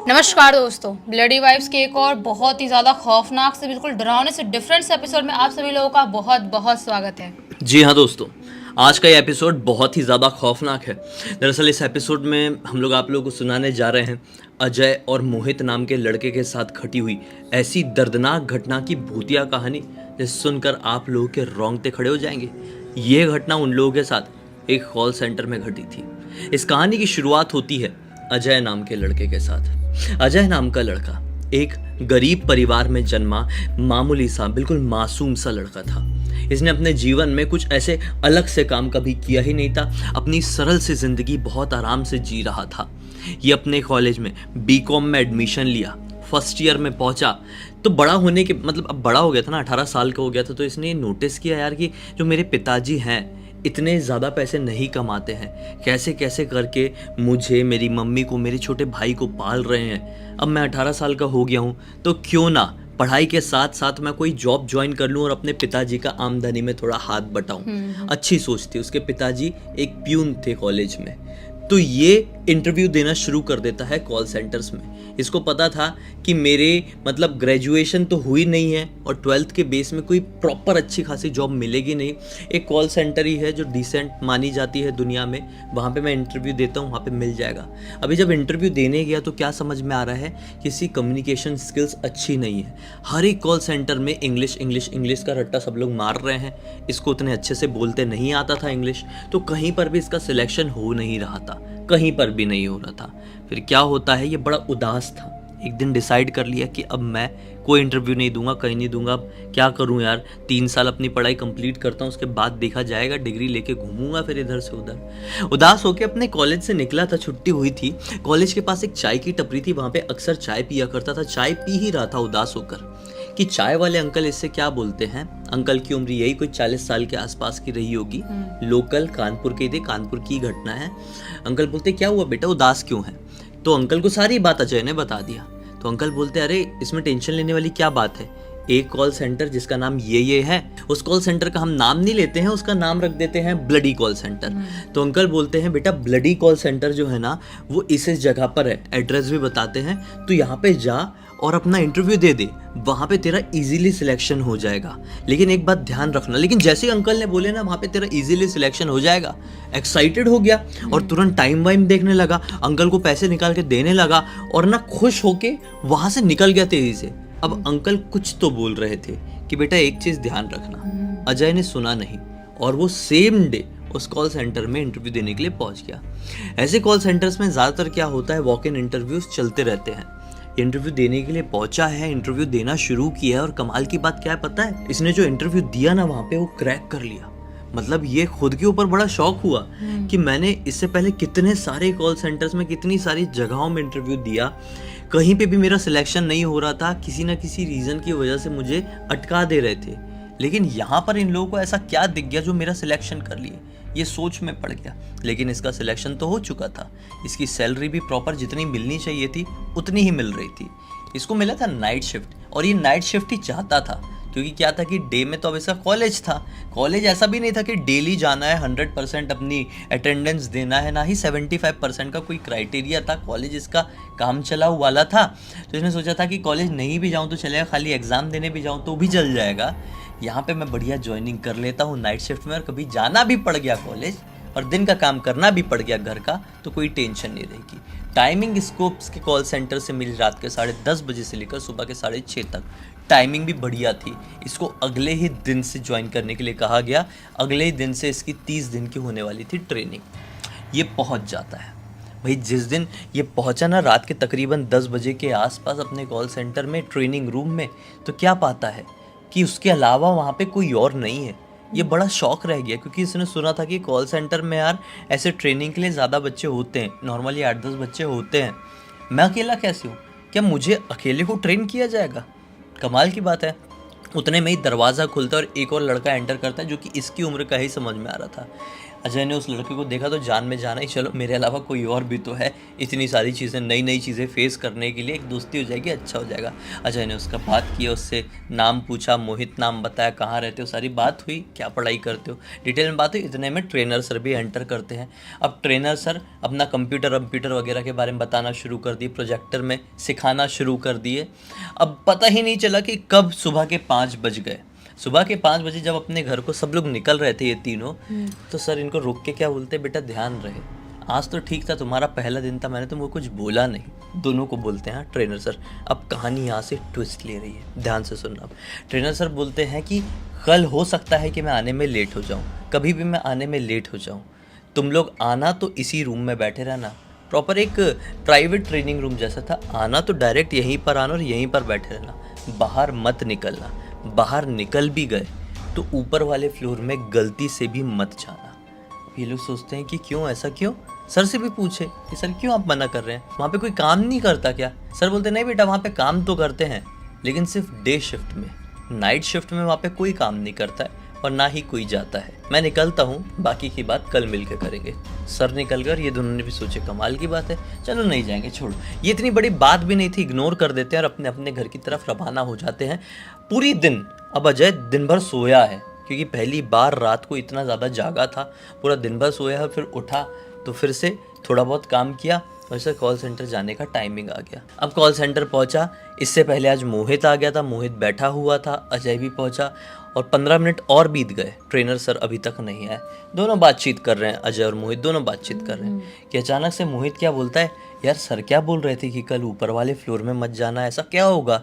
नमस्कार दोस्तों, bloody vibes के एक और बहुत ही ज़्यादा खौफनाक से बिल्कुल डरावने से डिफरेंट से एपिसोड में आप सभी लोगों का बहुत बहुत स्वागत है। जी हाँ दोस्तों, आज का ये एपिसोड बहुत ही ज़्यादा खौफनाक है। दरअसल इस एपिसोड में हम लोग आप लोगों को सुनाने जा रहे हैं अजय और मोहित नाम के लड़के के साथ घटी हुई ऐसी दर्दनाक घटना की भूतिया कहानी जिसे सुनकर आप लोगों के रोंगटे खड़े हो जाएंगे। ये घटना उन लोगों के साथ एक कॉल सेंटर में घटी थी। इस कहानी की शुरुआत होती है अजय नाम के लड़के के साथ। अजय नाम का लड़का एक गरीब परिवार में जन्मा मामूली सा बिल्कुल मासूम सा लड़का था। इसने अपने जीवन में कुछ ऐसे अलग से काम कभी किया ही नहीं था। अपनी सरल सी जिंदगी बहुत आराम से जी रहा था। ये अपने कॉलेज में बीकॉम में एडमिशन लिया, फर्स्ट ईयर में पहुंचा तो बड़ा होने के मतलब अब बड़ा हो गया था ना, 18 साल का हो गया था। तो इसने नोटिस किया यार कि जो मेरे पिताजी हैं इतने ज़्यादा पैसे नहीं कमाते हैं, कैसे कैसे करके मुझे, मेरी मम्मी को, मेरे छोटे भाई को पाल रहे हैं। अब मैं 18 साल का हो गया हूँ तो क्यों ना पढ़ाई के साथ साथ मैं कोई जॉब ज्वाइन कर लूँ और अपने पिताजी का आमदनी में थोड़ा हाथ बटाऊँ। अच्छी सोच थी। उसके पिताजी एक प्यून थे कॉलेज में। तो ये इंटरव्यू देना शुरू कर देता है कॉल सेंटर्स में। इसको पता था कि मेरे मतलब ग्रेजुएशन तो हुई नहीं है और 12th के बेस में कोई प्रॉपर अच्छी खासी जॉब मिलेगी नहीं। एक कॉल सेंटर ही है जो डिसेंट मानी जाती है दुनिया में, वहाँ पे मैं इंटरव्यू देता हूँ, वहाँ पे मिल जाएगा। अभी जब इंटरव्यू देने गया तो क्या समझ में आ रहा है कि इसकी कम्युनिकेशन स्किल्स अच्छी नहीं है। हर एक कॉल सेंटर में इंग्लिश इंग्लिश इंग्लिश का रट्टा सब लोग मार रहे हैं। इसको उतने अच्छे से बोलते नहीं आता था इंग्लिश, तो कहीं पर भी इसका सिलेक्शन हो नहीं रहा था, कहीं पर भी नहीं हो रहा था। फिर क्या होता है, ये बड़ा उदास था। एक दिन डिसाइड कर लिया कि अब मैं कोई इंटरव्यू नहीं दूंगा, कहीं नहीं दूंगा। अब क्या करूं यार, 3 साल अपनी पढ़ाई कंप्लीट करता हूं, उसके बाद देखा जाएगा, डिग्री लेके घूमूंगा फिर इधर से उधर। उदास होकर अपने कॉलेज से निकला था, छुट्टी हुई थी। कॉलेज के पास एक चाय की टपरी थी, वहां पे अक्सर चाय पिया करता था। चाय पी ही रहा था उदास होकर कि चाय वाले अंकल इससे क्या बोलते हैं। अंकल की उम्र यही कोई 40 साल के आसपास की रही होगी। लोकल कानपुर के थे, कानपुर की घटना है। अंकल बोलते क्या हुआ बेटा, उदास क्यों है। तो अंकल को सारी बात अजय ने बता दिया। तो अंकल बोलते अरे इसमें टेंशन लेने वाली क्या बात है। एक कॉल सेंटर जिसका नाम ये है, उस कॉल सेंटर का हम नाम नहीं लेते हैं, उसका नाम रख देते हैं ब्लडी कॉल सेंटर। तो अंकल बोलते हैं बेटा ब्लडी कॉल सेंटर जो है ना वो इस जगह पर है, एड्रेस भी बताते हैं। तो यहाँ पे जा और अपना इंटरव्यू दे दे, वहाँ पे तेरा इजीली सिलेक्शन हो जाएगा। लेकिन एक बात ध्यान रखना। लेकिन जैसे ही अंकल ने बोले ना वहाँ पे तेरा इजीली सिलेक्शन हो जाएगा, एक्साइटेड हो गया और तुरंत टाइम वाइम देखने लगा, अंकल को पैसे निकाल के देने लगा और ना खुश होके वहाँ से निकल गया तेजी से। अब अंकल कुछ तो बोल रहे थे कि बेटा एक चीज़ ध्यान रखना। अजय ने सुना नहीं और वो सेम डे उस कॉल सेंटर में इंटरव्यू देने के लिए पहुंच गया। ऐसे कॉल सेंटर्स में ज़्यादातर क्या होता है, वॉक इन इंटरव्यूज चलते रहते हैं। इंटरव्यू देने के लिए पहुंचा है, इंटरव्यू देना शुरू किया है और कमाल की बात क्या है पता है, इसने जो इंटरव्यू दिया ना वहाँ पे वो क्रैक कर लिया। मतलब ये खुद के ऊपर बड़ा शौक हुआ कि मैंने इससे पहले कितने सारे कॉल सेंटर्स में कितनी सारी जगहों में इंटरव्यू दिया, कहीं पे भी मेरा सिलेक्शन नहीं हो रहा था। किसी ना किसी रीज़न की वजह से मुझे अटका दे रहे थे। लेकिन यहाँ पर इन लोगों को ऐसा क्या दिख गया जो मेरा सिलेक्शन कर लिए, ये सोच में पड़ गया। लेकिन इसका सिलेक्शन तो हो चुका था। इसकी सैलरी भी प्रॉपर जितनी मिलनी चाहिए थी उतनी ही मिल रही थी। इसको मिला था नाइट शिफ्ट और ये नाइट शिफ्ट ही चाहता था, क्योंकि क्या था कि डे में तो अब इसका कॉलेज था। कॉलेज ऐसा भी नहीं था कि डेली जाना है, 100% अपनी अटेंडेंस देना है, ना ही 75% का कोई क्राइटेरिया था। कॉलेज इसका काम चलाऊ वाला था। तो इसने सोचा था कि कॉलेज नहीं भी जाऊँ तो चलेगा, खाली एग्ज़ाम देने भी जाऊँ तो भी चल जाएगा। यहाँ पे मैं बढ़िया ज्वाइनिंग कर लेता हूँ नाइट शिफ्ट में, और कभी जाना भी पड़ गया कॉलेज और दिन का काम करना भी पड़ गया घर का तो कोई टेंशन नहीं रहेगी। टाइमिंग स्कोप्स के कॉल सेंटर से मिली रात के 10:30 बजे से लेकर सुबह के 6:30 तक। टाइमिंग भी बढ़िया थी। इसको अगले ही दिन से ज्वाइन करने के लिए कहा गया। अगले ही दिन से इसकी 30 दिन की होने वाली थी ट्रेनिंग। ये पहुंच जाता है भाई। जिस दिन ये पहुंचा ना रात के तकरीबन 10 बजे के आसपास अपने कॉल सेंटर में ट्रेनिंग रूम में, तो क्या पाता है कि उसके अलावा वहाँ पे कोई और नहीं है। ये बड़ा शौक रह गया क्योंकि इसने सुना था कि कॉल सेंटर में यार ऐसे ट्रेनिंग के लिए ज़्यादा बच्चे होते हैं, नॉर्मली 8-10 बच्चे होते हैं। मैं अकेला कैसे हूँ, क्या मुझे अकेले को ट्रेन किया जाएगा। कमाल की बात है। उतने में ही दरवाज़ा खुलता है और एक और लड़का एंटर करता है जो कि इसकी उम्र का ही समझ में आ रहा था। अजय ने उस लड़के को देखा तो जान में जाना ही, चलो मेरे अलावा कोई और भी तो है, इतनी सारी चीज़ें, नई नई चीज़ें फेस करने के लिए एक दोस्ती हो जाएगी, अच्छा हो जाएगा। अजय ने उसका बात किया, उससे नाम पूछा, मोहित नाम बताया, कहाँ रहते हो, सारी बात हुई, क्या पढ़ाई करते हो, डिटेल में बात हुई। इतने में ट्रेनर सर भी एंटर करते हैं। अब ट्रेनर सर अपना कंप्यूटर वगैरह के बारे में बताना शुरू कर दिए, प्रोजेक्टर में सिखाना शुरू कर दिए। अब पता ही नहीं चला कि कब सुबह के 5 बज गए। सुबह के 5 बजे जब अपने घर को सब लोग निकल रहे थे, ये तीनों, तो सर इनको रोक के क्या बोलते, बेटा ध्यान रहे, आज तो ठीक था, तुम्हारा पहला दिन था, मैंने तुमको कुछ बोला नहीं। दोनों को बोलते हैं ट्रेनर सर। अब कहानी यहाँ से ट्विस्ट ले रही है, ध्यान से सुनना। ट्रेनर सर बोलते हैं कि कल हो सकता है कि मैं आने में लेट हो जाऊँ, कभी भी मैं आने में लेट हो जाऊँ, तुम लोग आना तो इसी रूम में बैठे रहना, प्रॉपर एक प्राइवेट ट्रेनिंग रूम जैसा था, आना तो डायरेक्ट यहीं पर आना और यहीं पर बैठे रहना, बाहर मत निकलना, बाहर निकल भी गए तो ऊपर वाले फ्लोर में गलती से भी मत जाना। ये लोग सोचते हैं कि क्यों, ऐसा क्यों, सर से भी पूछे कि सर क्यों आप मना कर रहे हैं, वहाँ पे कोई काम नहीं करता क्या? सर बोलते नहीं बेटा, वहाँ पे काम तो करते हैं, लेकिन सिर्फ डे शिफ्ट में, नाइट शिफ्ट में वहाँ पे कोई काम नहीं करता है और ना ही कोई जाता है। मैं निकलता हूँ, बाकी की बात कल मिलकर करेंगे। सर निकल गए, ये दोनों ने भी सोचे कमाल की बात है, चलो नहीं जाएंगे, छोड़ो, ये इतनी बड़ी बात भी नहीं थी, इग्नोर कर देते हैं और अपने अपने घर की तरफ रवाना हो जाते हैं। पूरी दिन अब अजय दिन भर सोया है, क्योंकि पहली बार रात को इतना ज़्यादा जागा था, पूरा दिन भर सोया है, फिर उठा तो फिर से थोड़ा बहुत काम किया, वैसे कॉल सेंटर जाने का टाइमिंग आ गया। अब कॉल सेंटर पहुंचा, इससे पहले आज मोहित आ गया था, मोहित बैठा हुआ था, अजय भी पहुंचा और 15 मिनट और बीत गए, ट्रेनर सर अभी तक नहीं आए। दोनों बातचीत कर रहे हैं, अजय और मोहित दोनों बातचीत कर रहे हैं कि अचानक से मोहित क्या बोलता है, यार सर क्या बोल रहे थे कि कल ऊपर वाले फ्लोर में मत जाना, ऐसा क्या होगा?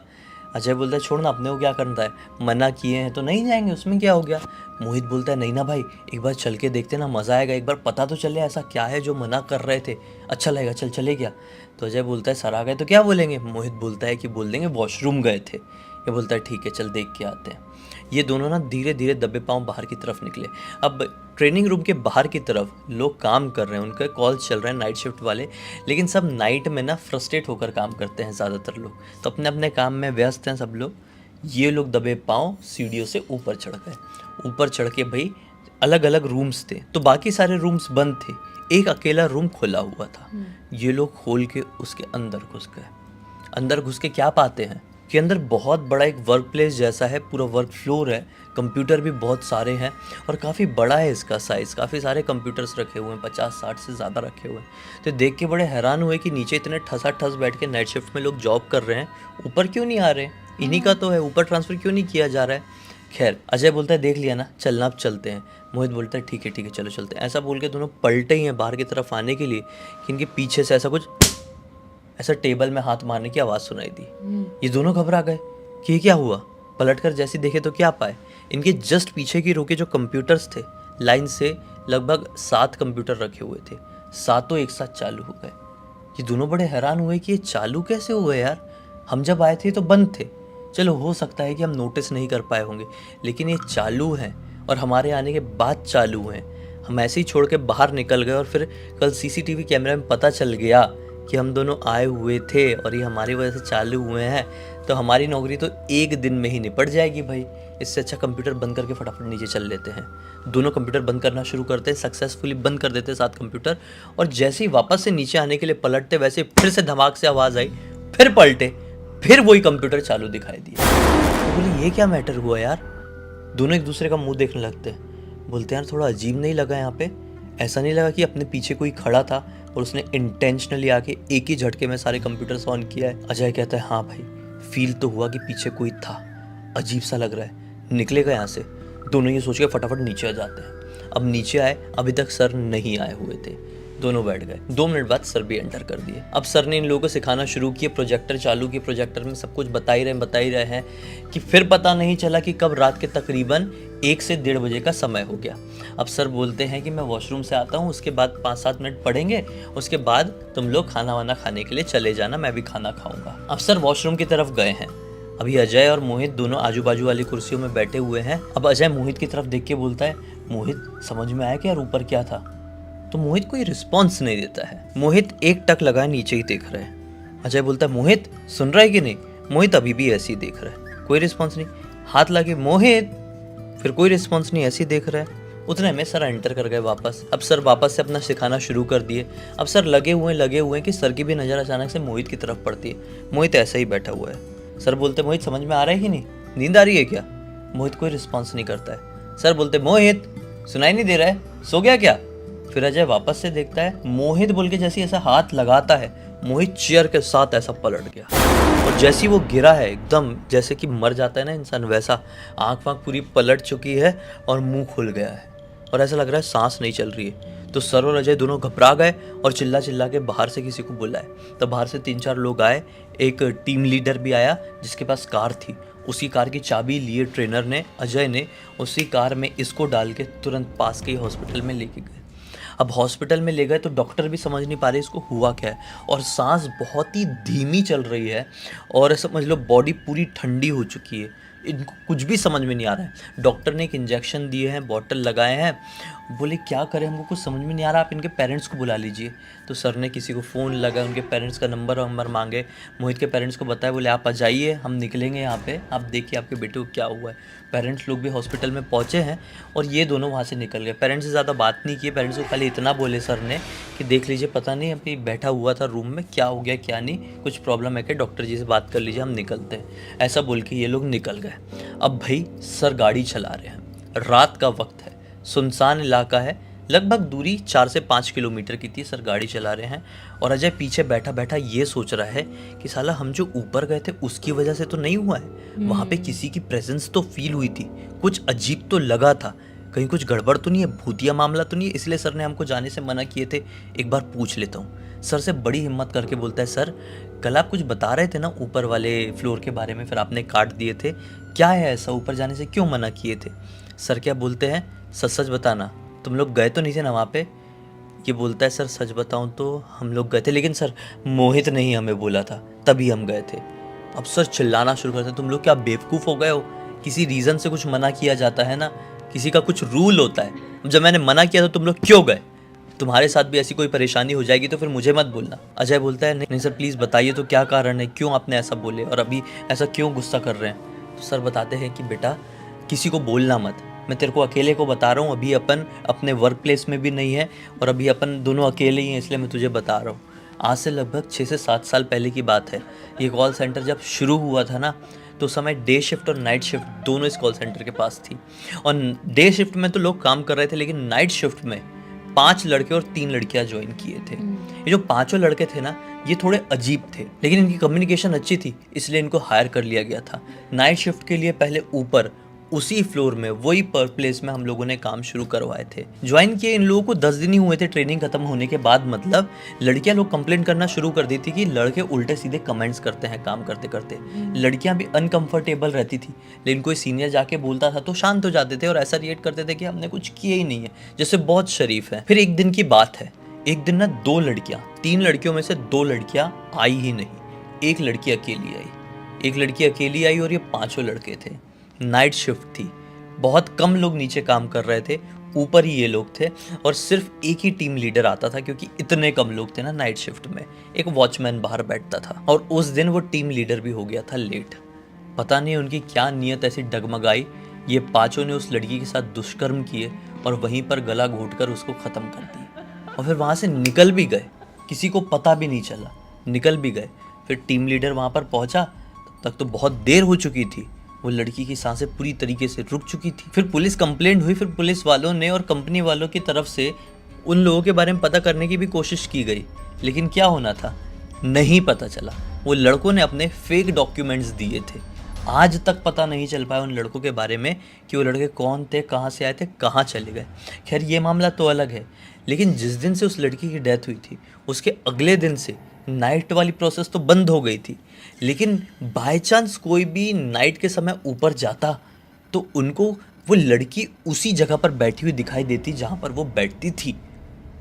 अजय बोलता है छोड़ ना, अपने को क्या करना है, मना किए हैं तो नहीं जाएंगे, उसमें क्या हो गया? मोहित बोलता है नहीं ना भाई, एक बार चल के देखते ना, मज़ा आएगा, एक बार पता तो चले ऐसा क्या है जो मना कर रहे थे, अच्छा लगेगा, चल चले क्या? तो अजय बोलता है सर आ गए तो क्या बोलेंगे? मोहित बोलता है कि बोल देंगे वॉशरूम गए थे। ये बोलता है ठीक है चल देख के आते हैं। ये दोनों ना धीरे धीरे दबे पाँव बाहर की तरफ निकले। अब ट्रेनिंग रूम के बाहर की तरफ लोग काम कर रहे हैं, उनके कॉल चल रहे हैं नाइट शिफ्ट वाले, लेकिन सब नाइट में ना फ्रस्ट्रेट होकर काम करते हैं ज़्यादातर लोग, तो अपने अपने काम में व्यस्त हैं सब लोग। ये लोग दबे पाँव सीढ़ियों से ऊपर चढ़ गए। ऊपर चढ़ के भाई अलग अलग रूम्स थे, तो बाकी सारे रूम्स बंद थे, एक अकेला रूम खुला हुआ था। ये लोग खोल के उसके अंदर घुस गए। अंदर घुस के क्या पाते हैं कि अंदर बहुत बड़ा एक वर्क प्लेस जैसा है, पूरा वर्क फ्लोर है, कंप्यूटर भी बहुत सारे हैं और काफ़ी बड़ा है इसका साइज़, काफ़ी सारे कंप्यूटर्स रखे हुए हैं, 50-60 से ज़्यादा रखे हुए हैं। तो देख के बड़े हैरान हुए कि नीचे इतने ठसाठस बैठ के नाइट शिफ्ट में लोग जॉब कर रहे हैं, ऊपर क्यों नहीं आ रहे, इन्हीं का तो है, ऊपर ट्रांसफ़र क्यों नहीं किया जा रहा है? खैर अजय बोलता है देख लिया ना, चलना अब चलते हैं। मोहित बोलता है ठीक है चलो चलते हैं। ऐसा बोल के दोनों पलटे ही हैं बाहर की तरफ आने के लिए कि इनके पीछे से ऐसा टेबल में हाथ मारने की आवाज़ सुनाई दी। ये दोनों घबरा गए कि ये क्या हुआ। पलटकर जैसे देखे तो क्या पाए, इनके जस्ट पीछे की रो के जो कंप्यूटर्स थे, लाइन से लगभग 7 कंप्यूटर रखे हुए थे, सातों एक साथ चालू हो गए। ये दोनों बड़े हैरान हुए कि ये चालू कैसे हो गए यार, हम जब आए थे तो बंद थे। चलो हो सकता है कि हम नोटिस नहीं कर पाए होंगे, लेकिन ये चालू हैं और हमारे आने के बाद चालू हैं। हम ऐसे ही छोड़ के बाहर निकल गए और फिर कल सीसीटीवी कैमरे में पता चल गया कि हम दोनों आए हुए थे और ये हमारी वजह से चालू हुए हैं, तो हमारी नौकरी तो एक दिन में ही निपट जाएगी भाई। इससे अच्छा कंप्यूटर बंद करके फटाफट नीचे चल लेते हैं। दोनों कंप्यूटर बंद करना शुरू करते हैं, सक्सेसफुली बंद कर देते हैं 7 कंप्यूटर, और जैसे ही वापस से नीचे आने के लिए पलटते वैसे फिर से धमाक से आवाज़ आई, फिर पलटे, फिर वही कंप्यूटर चालू दिखाई दिया। तो बोले ये क्या मैटर हुआ यार। दोनों एक दूसरे का मुंह देखने लगते हैं, बोलते हैं यार थोड़ा अजीब नहीं लगा यहाँ पे, ऐसा नहीं लगा कि अपने पीछे कोई खड़ा था और उसने इंटेंशनली आके एक ही झटके में सारे कंप्यूटर्स ऑन किया है। अजय कहता है हाँ भाई, फील तो हुआ कि पीछे कोई था, अजीब सा लग रहा है, निकलेगा यहाँ से। दोनों ये सोच के फटाफट नीचे आ जाते हैं। अब नीचे आए, अभी तक सर नहीं आए हुए थे, दोनों बैठ गए। 2 मिनट बाद सर भी एंटर कर दिए। अब सर ने इन लोगों को सिखाना शुरू किया, प्रोजेक्टर चालू किए, प्रोजेक्टर में सब कुछ बता ही रहे हैं कि फिर पता नहीं चला कि कब रात के तकरीबन 1 से 1:30 बजे का समय हो गया। अब सर बोलते हैं कि मैं वॉशरूम से आता हूँ, उसके बाद 5-7 मिनट पढ़ेंगे, उसके बाद तुम लोग खाना वाना खाने के लिए चले जाना, मैं भी खाना खाऊंगा। अब सर वॉशरूम की तरफ गए हैं। अभी अजय और मोहित दोनों आजू बाजू वाली कुर्सियों में बैठे हुए हैं। अब अजय मोहित की तरफ देख के बोलता है मोहित समझ में आया कि यार ऊपर क्या था? तो मोहित कोई रिस्पॉन्स नहीं देता है। मोहित एक टक लगाए नीचे ही देख रहा है। अजय बोलता है मोहित सुन रहा है कि नहीं? मोहित अभी भी ऐसे ही देख रहा है, कोई रिस्पॉन्स नहीं। हाथ लगे मोहित, फिर कोई रिस्पॉन्स नहीं, ऐसे ही देख रहा है। उतने में सर एंटर कर गए वापस। अब सर वापस से अपना सिखाना शुरू कर दिए। अब सर लगे हुए हैं कि सर की भी नज़र अचानक से मोहित की तरफ पड़ती है। मोहित ऐसे ही बैठा हुआ है। सर बोलते मोहित समझ में आ रहा है कि नहीं, नींद आ रही है क्या? मोहित कोई रिस्पॉन्स नहीं करता है। सर बोलते मोहित सुनाई नहीं दे रहा है, सो गया क्या? फिर अजय वापस से देखता है, मोहित बोल के जैसे ऐसा हाथ लगाता है, मोहित चेयर के साथ ऐसा पलट गया और जैसे ही वो गिरा है एकदम जैसे कि मर जाता है ना इंसान, वैसा आँख वाँख पूरी पलट चुकी है और मुंह खुल गया है और ऐसा लग रहा है सांस नहीं चल रही है। तो सर और अजय दोनों घबरा गए और चिल्ला चिल्ला के बाहर से किसी को बुलाए। तब बाहर से 3-4 लोग आए, एक टीम लीडर भी आया जिसके पास कार थी। उसी कार की चाबी लिए ट्रेनर ने, अजय ने, उसी कार में इसको डाल के तुरंत पास के हॉस्पिटल में लेके गए। अब हॉस्पिटल में ले गए तो डॉक्टर भी समझ नहीं पा रहे इसको हुआ क्या है और सांस बहुत ही धीमी चल रही है और समझ लो बॉडी पूरी ठंडी हो चुकी है। इनको कुछ भी समझ में नहीं आ रहा है। डॉक्टर ने एक इंजेक्शन दिए हैं, बॉटल लगाए हैं, बोले क्या करें, हमको कुछ समझ में नहीं आ रहा, आप इनके पेरेंट्स को बुला लीजिए। तो सर ने किसी को फ़ोन लगाया, उनके पेरेंट्स का नंबर मांगे, मोहित के पेरेंट्स को बताया, बोले आप आ जाइए, हम निकलेंगे यहाँ पे, आप देखिए आपके बेटे को क्या हुआ है। पेरेंट्स लोग भी हॉस्पिटल में पहुँचे हैं और ये दोनों वहाँ से निकल गए। पेरेंट्स से ज़्यादा बात नहीं की, पेरेंट्स को खाली इतना बोले सर ने कि देख लीजिए, पता नहीं अभी बैठा हुआ था रूम में, क्या हो गया क्या नहीं, कुछ प्रॉब्लम है क्या, डॉक्टर जी से बात कर लीजिए, हम निकलते हैं। ऐसा बोल के ये लोग निकल गए। अब भाई सर गाड़ी चला रहे हैं, रात का वक्त है, सुनसान इलाका है, लगभग दूरी 4 से 5 किलोमीटर की थी। सर गाड़ी चला रहे हैं और अजय पीछे बैठा बैठा ये सोच रहा है कि साला हम जो ऊपर गए थे उसकी वजह से तो नहीं हुआ है, वहाँ पे किसी की प्रेजेंस तो फील हुई थी, कुछ अजीब तो लगा था, कहीं कुछ गड़बड़ तो नहीं है, भूतिया मामला तो नहीं है, इसलिए सर ने हमको जाने से मना किए थे, एक बार पूछ लेता हूँ। सर से बड़ी हिम्मत करके बोलता है, सर कल आप कुछ बता रहे थे ना ऊपर वाले फ्लोर के बारे में, फिर आपने काट दिए थे, क्या है ऐसा, ऊपर जाने से क्यों मना किए थे? सर क्या बोलते हैं, सच सच बताना, तुम लोग गए तो नहीं थे ना वहाँ पे? ये बोलता है, सर सच बताऊँ तो हम लोग गए थे, लेकिन सर मोहित ने ही हमें बोला था, तभी हम गए थे। अब सर चिल्लाना शुरू करते, तुम लोग क्या बेवकूफ़ हो गए हो? किसी रीज़न से कुछ मना किया जाता है ना, किसी का कुछ रूल होता है। जब मैंने मना किया तो तुम लोग क्यों गए? तुम्हारे साथ भी ऐसी कोई परेशानी हो जाएगी तो फिर मुझे मत बोलना। अजय बोलता है, नहीं सर प्लीज़ बताइए तो क्या कारण है, क्यों आपने ऐसा बोले और अभी ऐसा क्यों गुस्सा कर रहे हैं? तो सर बताते हैं कि बेटा किसी को बोलना मत, मैं तेरे को अकेले को बता रहा हूँ, अभी अपन अपने वर्क प्लेस में भी नहीं है और अभी अपन दोनों अकेले ही हैं, इसलिए मैं तुझे बता रहा हूँ। आज से लगभग 6 से 7 साल पहले की बात है। ये कॉल सेंटर जब शुरू हुआ था ना, तो उस समय डे शिफ्ट और नाइट शिफ्ट दोनों इस कॉल सेंटर के पास थी और डे शिफ्ट में तो लोग काम कर रहे थे, लेकिन नाइट शिफ्ट में 5 लड़के और 3 लड़कियां ज्वाइन किए थे। ये जो 5 लड़के थे ना, ये थोड़े अजीब थे, लेकिन इनकी कम्युनिकेशन अच्छी थी, इसलिए इनको हायर कर लिया गया था। नाइट शिफ्ट के लिए पहले ऊपर उसी फ्लोर में वही पर प्लेस में हम लोगों ने काम शुरू करवाए थे। ज्वाइन किए इन लोगों को 10 दिन ही हुए थे ट्रेनिंग खत्म होने के बाद। मतलब लड़कियां लोग कंप्लेंट करना शुरू कर दी थी कि लड़के उल्टे सीधे कमेंट्स करते हैं काम करते करते। लड़कियां भी अनकंफर्टेबल रहती थी, लेकिन कोई सीनियर जाके बोलता था तो शांत हो जाते थे और ऐसा रिएक्ट करते थे कि हमने कुछ किया ही नहीं है, जैसे बहुत शरीफ है। फिर एक दिन की बात है, एक दिन ना 2 लड़कियां, 3 लड़कियों में से 2 लड़कियां आई ही नहीं, एक लड़की अकेली आई। एक लड़की अकेली आई और ये 5 लड़के थे। नाइट शिफ्ट थी, बहुत कम लोग नीचे काम कर रहे थे, ऊपर ही ये लोग थे और सिर्फ एक ही टीम लीडर आता था क्योंकि इतने कम लोग थे ना नाइट शिफ्ट में। एक वॉचमैन बाहर बैठता था और उस दिन वो टीम लीडर भी हो गया था लेट। पता नहीं उनकी क्या नीयत ऐसी डगमगाई, ये 5 ने उस लड़की के साथ दुष्कर्म किए और वहीं पर गला घोंटकर उसको ख़त्म कर दिया और फिर वहाँ से निकल भी गए, किसी को पता भी नहीं चला, निकल भी गए। फिर टीम लीडर वहाँ पर पहुँचा, तब तक तो बहुत देर हो चुकी थी, वो लड़की की सांसें पूरी तरीके से रुक चुकी थी। फिर पुलिस कंप्लेंट हुई, फिर पुलिस वालों ने और कंपनी वालों की तरफ से उन लोगों के बारे में पता करने की भी कोशिश की गई, लेकिन क्या होना था नहीं पता चला। वो लड़कों ने अपने फेक डॉक्यूमेंट्स दिए थे, आज तक पता नहीं चल पाया उन लड़कों के बारे में कि वो लड़के कौन थे, कहाँ से आए थे, कहाँ चले गए। खैर ये मामला तो अलग है, लेकिन जिस दिन से उस लड़की की डेथ हुई थी उसके अगले दिन से नाइट वाली प्रोसेस तो बंद हो गई थी, लेकिन बाय चांस कोई भी नाइट के समय ऊपर जाता तो उनको वो लड़की उसी जगह पर बैठी हुई दिखाई देती जहाँ पर वो बैठती थी।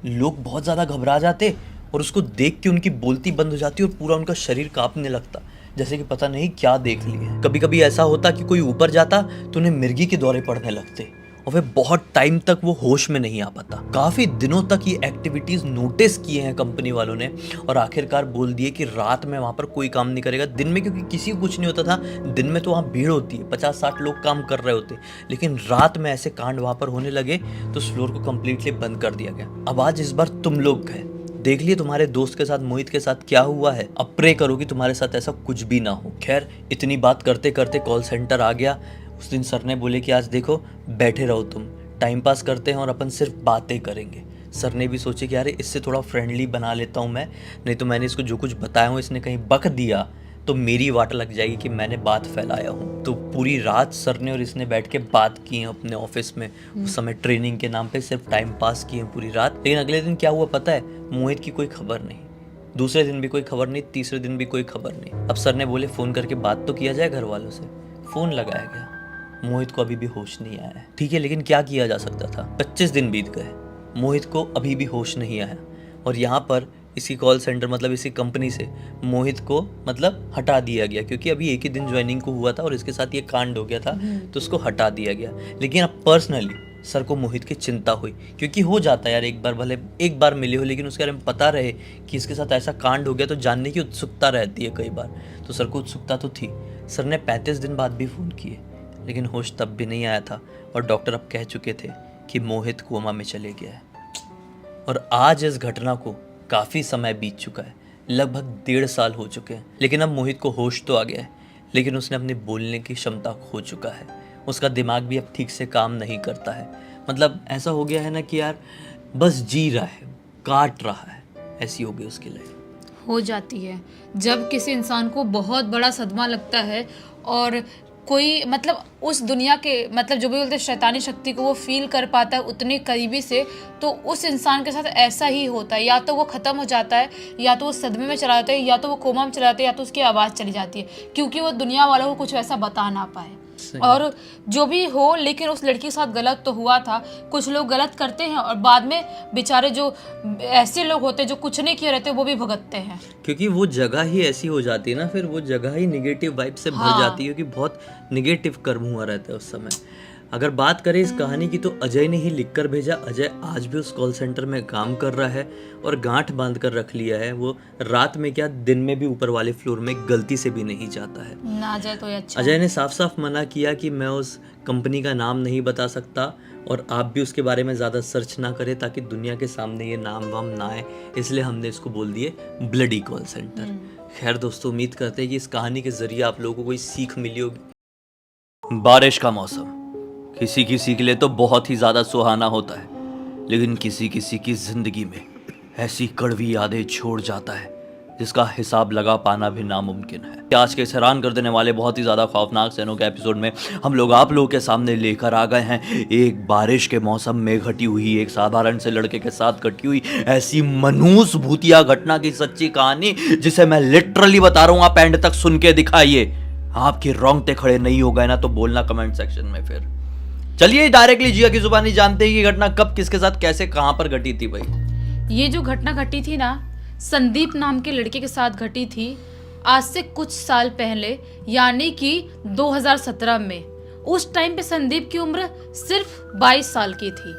लोग बहुत ज़्यादा घबरा जाते और उसको देख के उनकी बोलती बंद हो जाती और पूरा उनका शरीर कांपने लगता, जैसे कि पता नहीं क्या देख लिए। कभी कभी ऐसा होता कि कोई ऊपर जाता तो उन्हें मिर्गी के दौरे पड़ने लगते और फिर बहुत टाइम तक वो होश में नहीं आ पाता। काफी दिनों तक ये एक्टिविटीज नोटिस किए हैं कंपनी वालों ने और आखिरकार बोल दिए कि रात में वहां पर कोई काम नहीं करेगा। दिन में क्योंकि किसी को कुछ नहीं होता था, दिन में तो वहां भीड़ होती है, 50-60 लोग काम कर रहे होते, लेकिन रात में ऐसे कांड वहां पर होने लगे तो उस फ्लोर को कंप्लीटली बंद कर दिया गया। अब आज इस बार तुम लोग गए, देख लिए तुम्हारे दोस्त के साथ, मोहित के साथ क्या हुआ है। अब प्रे करो कि तुम्हारे साथ ऐसा कुछ भी ना हो। खैर, इतनी बात करते करते कॉल सेंटर आ गया। उस दिन सर ने बोले कि आज देखो बैठे रहो, तुम टाइम पास करते हैं और अपन सिर्फ बातें करेंगे। सर ने भी सोचे कि यार इससे थोड़ा फ्रेंडली बना लेता हूँ मैं, नहीं तो मैंने इसको जो कुछ बताया हूँ इसने कहीं बक दिया तो मेरी वाट लग जाएगी कि मैंने बात फैलाया हूँ। तो पूरी रात सर ने और इसने बैठ के बात की है अपने ऑफिस में। उस समय ट्रेनिंग के नाम पे सिर्फ टाइम पास किए हैं पूरी रात। लेकिन अगले दिन क्या हुआ पता है? मोहित की कोई खबर नहीं, दूसरे दिन भी कोई खबर नहीं, तीसरे दिन भी कोई खबर नहीं। अब सर ने बोले फ़ोन करके बात तो किया जाए घर वालों से। फ़ोन लगाया गया, मोहित को अभी भी होश नहीं आया है। ठीक है, लेकिन क्या किया जा सकता था? 25 दिन बीत गए, मोहित को अभी भी होश नहीं आया। और यहाँ पर इसी कॉल सेंटर मतलब इसी कंपनी से मोहित को मतलब हटा दिया गया, क्योंकि अभी एक ही दिन ज्वाइनिंग को हुआ था और इसके साथ ये कांड हो गया था, तो उसको हटा दिया गया। लेकिन अब पर्सनली सर को मोहित की चिंता हुई, क्योंकि हो जाता है यार, एक बार भले एक बार मिले हो लेकिन उसके बारे में पता रहे कि इसके साथ ऐसा कांड हो गया तो जानने की उत्सुकता रहती है कई बार। तो सर को उत्सुकता तो थी। सर ने 35 दिन बाद भी फ़ोन किए, लेकिन होश तब भी नहीं आया था और डॉक्टर अब कह चुके थे कि मोहित कोमा में चले गया है। और आज इस घटना को काफ़ी समय बीत चुका है, लगभग 1.5 साल हो चुके हैं। लेकिन अब मोहित को होश तो आ गया है, लेकिन उसने अपने बोलने की क्षमता खो चुका है। उसका दिमाग भी अब ठीक से काम नहीं करता है। मतलब ऐसा हो गया है ना कि यार बस जी रहा है, काट रहा है, ऐसी हो गई उसकी लाइफ। हो जाती है जब किसी इंसान को बहुत बड़ा सदमा लगता है और कोई मतलब उस दुनिया के मतलब जो भी बोलते हैं शैतानी शक्ति को वो फील कर पाता है उतने करीबी से, तो उस इंसान के साथ ऐसा ही होता है। या तो वो ख़त्म हो जाता है, या तो वो सदमे में चला जाता है, या तो वो कोमा में चला जाता है, या तो उसकी आवाज़ चली जाती है, क्योंकि वो दुनिया वालों को कुछ वैसा बता ना पाए। और जो भी हो, लेकिन उस लड़की के साथ गलत तो हुआ था। कुछ लोग गलत करते हैं और बाद में बेचारे जो ऐसे लोग होते हैं जो कुछ नहीं किए रहते वो भी भुगतते हैं, क्योंकि वो जगह ही ऐसी हो जाती है ना, फिर वो जगह ही निगेटिव वाइब से भर जाती है, क्योंकि बहुत निगेटिव कर्म हुआ रहता है उस समय। अगर बात करें इस कहानी की तो अजय ने ही लिखकर भेजा। अजय आज भी उस कॉल सेंटर में काम कर रहा है और गांठ बांध कर रख लिया है। वो रात में क्या दिन में भी ऊपर वाले फ्लोर में गलती से भी नहीं जाता है ना। अजय तो अच्छा, अजय ने साफ साफ मना किया कि मैं उस कंपनी का नाम नहीं बता सकता और आप भी उसके बारे में ज़्यादा सर्च ना करें ताकि दुनिया के सामने ये नाम वाम ना आए, इसलिए हमने इसको बोल दिए ब्लडी कॉल सेंटर। खैर दोस्तों, उम्मीद करते हैं कि इस कहानी के जरिए आप लोगों को कोई सीख मिली होगी। बारिश का मौसम किसी किसी के लिए तो बहुत ही ज़्यादा सुहाना होता है, लेकिन किसी किसी की ज़िंदगी में ऐसी कड़वी यादें छोड़ जाता है जिसका हिसाब लगा पाना भी नामुमकिन है। आज के इस हैरान कर देने वाले बहुत ही ज़्यादा खौफनाक सैनों के एपिसोड में हम लोग आप लोगों के सामने लेकर आ गए हैं एक बारिश के मौसम में घटी हुई, एक साधारण से लड़के के साथ घटी हुई ऐसी मनहूस भूतिया घटना की सच्ची कहानी, जिसे मैं लिटरली बता रहा हूँ। आप एंड तक सुन के दिखाइए। आपके रोंगटे खड़े नहीं हो गए ना तो बोलना कमेंट सेक्शन में। फिर चलिए डायरेक्टली जिया की जुबानी जानते हैं कि घटना कब किसके साथ कैसे कहां पर घटी थी। भाई ये जो घटना घटी थी ना, संदीप नाम के लड़के के साथ घटी थी आज से कुछ साल पहले, यानी कि 2017 में। उस टाइम पे संदीप की उम्र सिर्फ 22 साल की थी,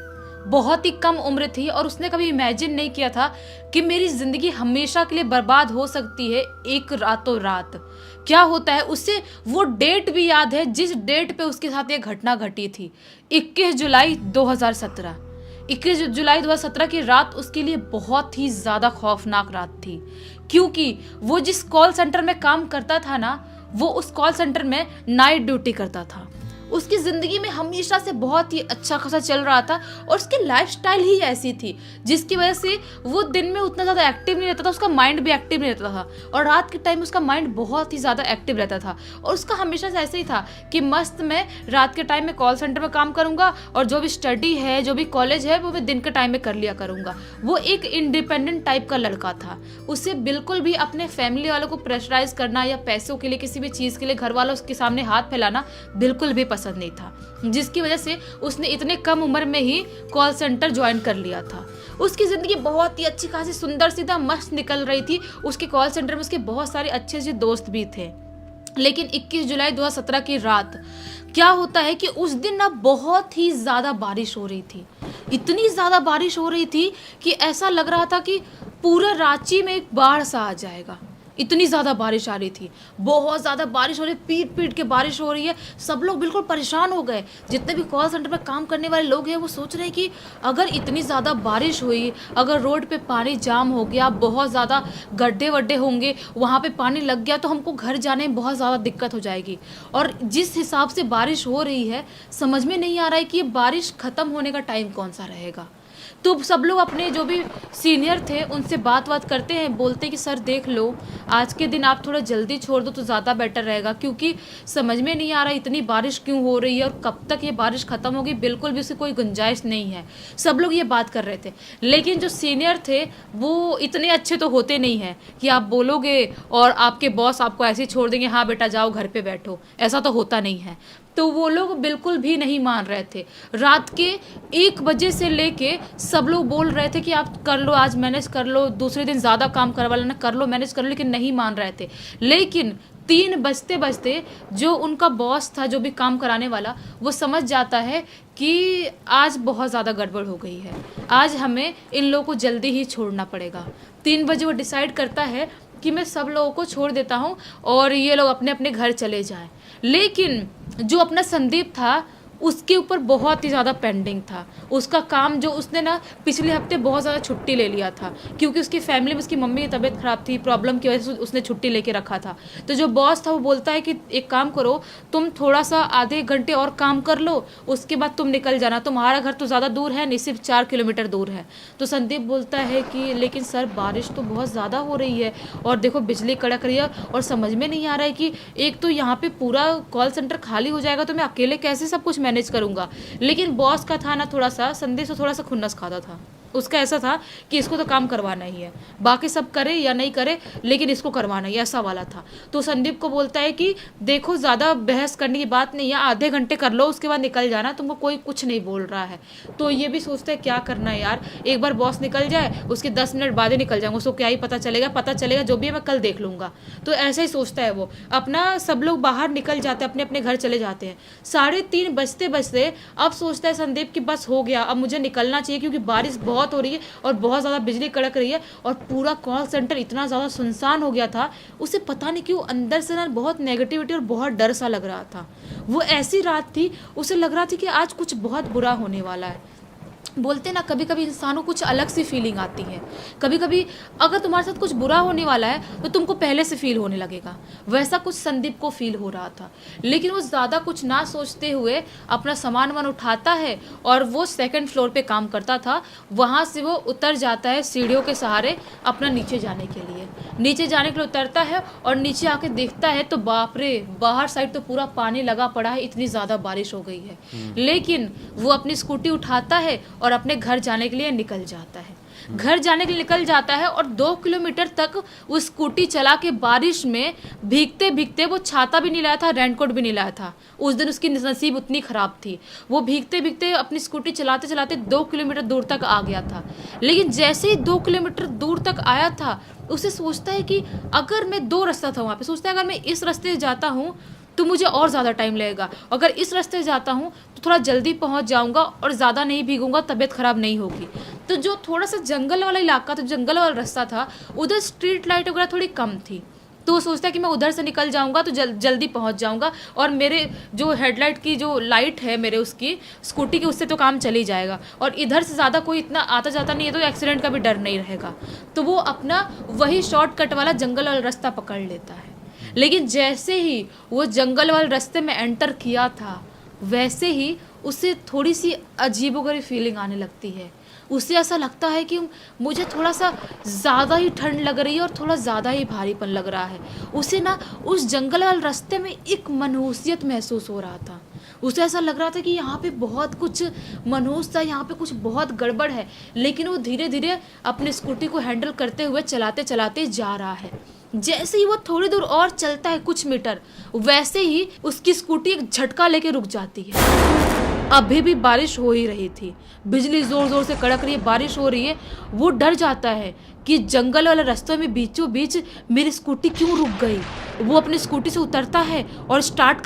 बहुत ही कम उम्र थी। और उसने कभी इमेजिन नहीं किया था कि मेरी जिंदगी हमेशा के लिए बर्बाद हो सकती है एक रातों रात। क्या होता है, उससे वो डेट भी याद है जिस डेट पे उसके साथ ये घटना घटी थी, 21 जुलाई 2017। 21 जुलाई 2017 की रात उसके लिए बहुत ही ज़्यादा खौफनाक रात थी, क्योंकि वो जिस कॉल सेंटर में काम करता था ना, वो उस कॉल सेंटर में नाइट ड्यूटी करता था। उसकी ज़िंदगी में हमेशा से बहुत ही अच्छा खासा चल रहा था और उसकी लाइफस्टाइल ही ऐसी थी जिसकी वजह से वो दिन में उतना ज़्यादा एक्टिव नहीं रहता था, उसका माइंड भी एक्टिव नहीं रहता था, और रात के टाइम उसका माइंड बहुत ही ज़्यादा एक्टिव रहता था। और उसका हमेशा से ऐसे ही था कि मस्त मैं रात के टाइम में कॉल सेंटर में काम करूँगा और जो भी स्टडी है, जो भी कॉलेज है, वो मैं दिन के टाइम में कर लिया करूँगा। वो एक इंडिपेंडेंट टाइप का लड़का था। उसे बिल्कुल भी अपने फैमिली वालों को प्रेशराइज करना या पैसों के लिए, किसी भी चीज़ के लिए घर वालों के सामने हाथ फैलाना बिल्कुल भी पसंद नहीं था, जिसकी वजह से उसने इतने कम उम्र में ही कॉल सेंटर ज्वाइन कर लिया था। उसकी ज़िंदगी बहुत ही अच्छी खासी सुंदर सीधा मस्त निकल रही थी। उसके कॉल सेंटर में उसके बहुत सारे अच्छे अच्छे दोस्त भी थे। लेकिन 21 जुलाई 2017 की रात क्या होता है कि उस दिन ना बहुत ही ज़्यादा बारिश हो रही थी। इतनी ज़्यादा बारिश हो रही थी कि ऐसा लग रहा था कि पूरा रांची में एक बाढ़ सा आ जाएगा। इतनी ज़्यादा बारिश आ रही थी, बहुत ज़्यादा बारिश हो रही है, पीट पीट के बारिश हो रही है। सब लोग बिल्कुल परेशान हो गए। जितने भी कॉल सेंटर में काम करने वाले लोग हैं वो सोच रहे हैं कि अगर इतनी ज़्यादा बारिश हुई, अगर रोड पे पानी जाम हो गया, बहुत ज़्यादा गड्ढे वड्ढे होंगे, वहाँ पे पानी लग गया तो हमको घर जाने में बहुत ज़्यादा दिक्कत हो जाएगी। और जिस हिसाब से बारिश हो रही है समझ में नहीं आ रहा है कि ये बारिश ख़त्म होने का टाइम कौन सा रहेगा। तो सब लोग अपने जो भी सीनियर थे उनसे बात करते हैं, बोलते हैं कि सर देख लो, आज के दिन आप थोड़ा जल्दी छोड़ दो तो ज़्यादा बेटर रहेगा, क्योंकि समझ में नहीं आ रहा इतनी बारिश क्यों हो रही है और कब तक ये बारिश ख़त्म होगी, बिल्कुल भी उसकी कोई गुंजाइश नहीं है। सब लोग ये बात कर रहे थे, लेकिन जो सीनियर थे वो इतने अच्छे तो होते नहीं हैं कि आप बोलोगे और आपके बॉस आपको ऐसे ही छोड़ देंगे, हाँ बेटा जाओ घर पे बैठो, ऐसा तो होता नहीं है। तो वो लोग बिल्कुल भी नहीं मान रहे थे। रात के 1 बजे से लेके सब लोग बोल रहे थे कि आप कर लो, आज मैनेज कर लो, दूसरे दिन ज़्यादा काम करवा लेना, कर लो मैनेज कर लो, लेकिन नहीं मान रहे थे। लेकिन 3 बजते बजते जो उनका बॉस था, जो भी काम कराने वाला, वो समझ जाता है कि आज बहुत ज़्यादा गड़बड़ हो गई है, आज हमें इन लोगों को जल्दी ही छोड़ना पड़ेगा। 3 बजे वो डिसाइड करता है कि मैं सब लोगों को छोड़ देता हूँ और ये लोग अपने अपने घर चले जाएं। लेकिन जो अपना संदीप था उसके ऊपर बहुत ही ज़्यादा पेंडिंग था। उसका काम जो उसने ना पिछले हफ्ते बहुत ज़्यादा छुट्टी ले लिया था, क्योंकि उसकी फैमिली में उसकी मम्मी की तबीयत ख़राब थी, प्रॉब्लम की वजह से उसने छुट्टी लेके रखा था। तो जो बॉस था वो बोलता है कि एक काम करो, तुम थोड़ा सा आधे घंटे और काम कर लो, उसके बाद तुम निकल जाना, तुम्हारा घर तो ज़्यादा दूर है नहीं, सिर्फ 4 किलोमीटर दूर है। तो संदीप बोलता है कि लेकिन सर बारिश तो बहुत ज़्यादा हो रही है और देखो बिजली कड़क रही है और समझ में नहीं आ रहा है कि एक तो यहाँ पे पूरा कॉल सेंटर खाली हो जाएगा तो मैं अकेले कैसे सब कुछ मैनेज करूंगा। लेकिन बॉस का था ना थोड़ा सा, संदेश से थोड़ा सा खुन्नस खाता था। उसका ऐसा था कि इसको तो काम करवाना ही है, बाकी सब करे या नहीं करे लेकिन इसको करवाना ही, ऐसा वाला था। तो संदीप को बोलता है कि देखो ज़्यादा बहस करने की बात नहीं है, आधे घंटे कर लो उसके बाद निकल जाना, तुमको कोई कुछ नहीं बोल रहा है। तो ये भी सोचते हैं क्या करना है यार, एक बार बॉस निकल जाए उसके 10 मिनट बाद ही निकल जाऊंगा, उसको क्या ही पता चलेगा जो भी है मैं कल देख लूँगा। तो ऐसा ही सोचता है वो। अपना सब लोग बाहर निकल जाते हैं, अपने अपने घर चले जाते हैं। 3:30 बजते बजते अब सोचता है संदीप कि बस हो गया, अब मुझे निकलना चाहिए, क्योंकि बारिश बहुत हो रही है और बहुत ज़्यादा बिजली कड़क रही है और पूरा कॉल सेंटर इतना ज़्यादा सुनसान हो गया था। उसे पता नहीं क्यों अंदर से ना बहुत नेगेटिविटी और बहुत डर सा लग रहा था। वो ऐसी रात थी, उसे लग रहा था कि आज कुछ बहुत बुरा होने वाला है। बोलते ना कभी कभी इंसानों को कुछ अलग सी फीलिंग आती है, कभी कभी अगर तुम्हारे साथ कुछ बुरा होने वाला है तो तुमको पहले से फील होने लगेगा। वैसा कुछ संदीप को फील हो रहा था। लेकिन वो ज़्यादा कुछ ना सोचते हुए अपना सामान वान उठाता है और वो 2nd फ्लोर पे काम करता था, वहाँ से वो उतर जाता है सीढ़ियों के सहारे अपना नीचे जाने के लिए। नीचे जाने के लिए उतरता है और नीचे आके देखता है तो बाप रे, बाहर साइड तो पूरा पानी लगा पड़ा है, इतनी ज़्यादा बारिश हो गई है। लेकिन वो अपनी स्कूटी उठाता है और अपने घर जाने के लिए निकल जाता है। घर जाने के लिए निकल जाता है और 2 किलोमीटर तक वो स्कूटी चला के बारिश में भीगते भीगते, वो छाता भी नहीं लाया था, रेनकोट भी नहीं लाया था, उस दिन उसकी नसीब उतनी ख़राब थी। वो भीगते भीगते अपनी स्कूटी चलाते चलाते 2 किलोमीटर दूर तक आ गया था। लेकिन जैसे ही 2 किलोमीटर दूर तक आया था उसे सोचता है कि अगर मैं 2 रास्ता था वहाँ पे, सोचता है अगर मैं इस रास्ते से जाता हूँ तो मुझे और ज़्यादा टाइम लगेगा, अगर इस रास्ते से जाता हूँ तो थोड़ा जल्दी पहुँच जाऊँगा और ज़्यादा नहीं भीगूंगा, तबीयत ख़राब नहीं होगी। तो जो थोड़ा सा जंगल वाला इलाका था, जंगल वाला रास्ता था, उधर स्ट्रीट लाइट वगैरह थोड़ी कम थी। तो वो सोचता है कि मैं उधर से निकल जाऊंगा तो जल्दी पहुंच जाऊंगा और मेरे जो हेडलाइट की जो लाइट है मेरे उसकी स्कूटी की, उससे तो काम चल ही जाएगा और इधर से ज़्यादा कोई इतना आता जाता नहीं है तो एक्सीडेंट का भी डर नहीं रहेगा। तो वो अपना वही शॉर्टकट वाला जंगल वाला रास्ता पकड़ लेता है। लेकिन जैसे ही वो जंगल वाले रास्ते में एंटर किया था वैसे ही उसे थोड़ी सी अजीबोगरीब फीलिंग आने लगती है। उसे ऐसा लगता है कि मुझे थोड़ा सा ज़्यादा ही ठंड लग रही है और थोड़ा ज़्यादा ही भारीपन लग रहा है। उसे ना उस जंगल वाले रास्ते में एक मनहूसियत महसूस हो रहा था। उसे ऐसा लग रहा था कि यहाँ पे बहुत कुछ मनहूस था, यहाँ पे कुछ बहुत गड़बड़ है। लेकिन वो धीरे धीरे अपने स्कूटी को हैंडल करते हुए चलाते चलाते जा रहा है। जैसे ही वो थोड़ी दूर और चलता है कुछ मीटर, वैसे ही उसकी स्कूटी एक झटका लेके रुक जाती है। अभी भी बारिश हो ही रही थी, बिजली जोर जोर से कड़क रही है, बारिश हो रही है। वो डर जाता है कि जंगल वाले रास्ते में बीचों बीच मेरी स्कूटी क्यों रुक गई। वो अपनी स्कूटी से उतरता है और स्टार्ट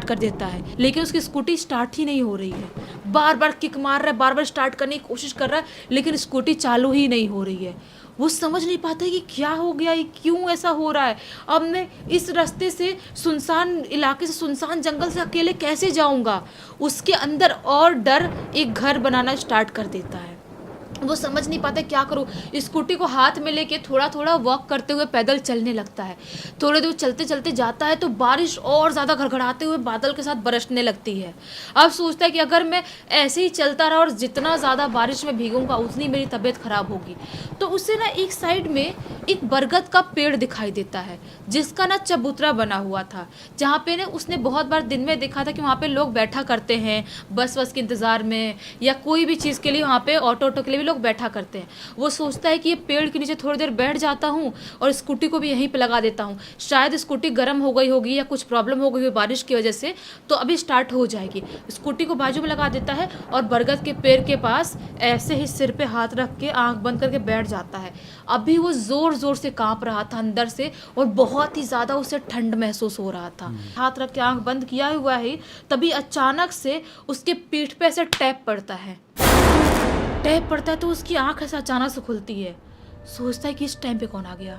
कर देता है, लेकिन उसकी स्कूटी स्टार्ट ही नहीं हो रही है। बार बार किक मार रहा है, बार बार स्टार्ट करने की कोशिश कर रहा है, लेकिन स्कूटी चालू ही नहीं हो रही है। वो समझ नहीं पाता कि क्या हो गया, ये क्यों ऐसा हो रहा है। अब मैं इस रास्ते से, सुनसान इलाके से, सुनसान जंगल से अकेले कैसे जाऊंगा। उसके अंदर और डर एक घर बनाना स्टार्ट कर देता है। वो समझ नहीं पाता क्या करूँ। स्कूटी को हाथ में लेके थोड़ा थोड़ा वॉक करते हुए पैदल चलने लगता है। थोड़े दूर चलते चलते जाता है तो बारिश और ज़्यादा घड़घड़ाते हुए बादल के साथ बरसने लगती है। अब सोचता है कि अगर मैं ऐसे ही चलता रहा और जितना ज़्यादा बारिश में भीगूंगा उतनी मेरी तबीयत ख़राब होगी। तो उसे ना एक साइड में एक बरगद का पेड़ दिखाई देता है, जिसका ना चबूतरा बना हुआ था, जहाँ पे ना उसने बहुत बार दिन में देखा था कि वहाँ पे लोग बैठा करते हैं बस के इंतज़ार में, या कोई भी चीज़ के लिए वहाँ पे ऑटो के लिए भी लोग बैठा करते हैं। वो सोचता है कि ये पेड़ के नीचे थोड़ी देर बैठ जाता हूँ और स्कूटी को भी यहीं पे लगा देता हूँ, शायद स्कूटी गर्म हो गई होगी या कुछ प्रॉब्लम हो गई होगी बारिश की वजह से, तो अभी स्टार्ट हो जाएगी। स्कूटी को बाजू में लगा देता है और बरगद के पेड़ के पास ऐसे ही सिर पे हाथ रख के आंख बंद करके बैठ जाता है। अभी वो जोर जोर से कांप रहा था अंदर से और बहुत ही ज़्यादा उसे ठंड महसूस हो रहा था। हाथ रख के आंख बंद किया हुआ है, तभी अचानक से उसके पीठ पे ऐसे टैप पड़ता है। तो उसकी आंख ऐसे अचानक से खुलती है। सोचता है कि इस टाइम पे कौन आ गया,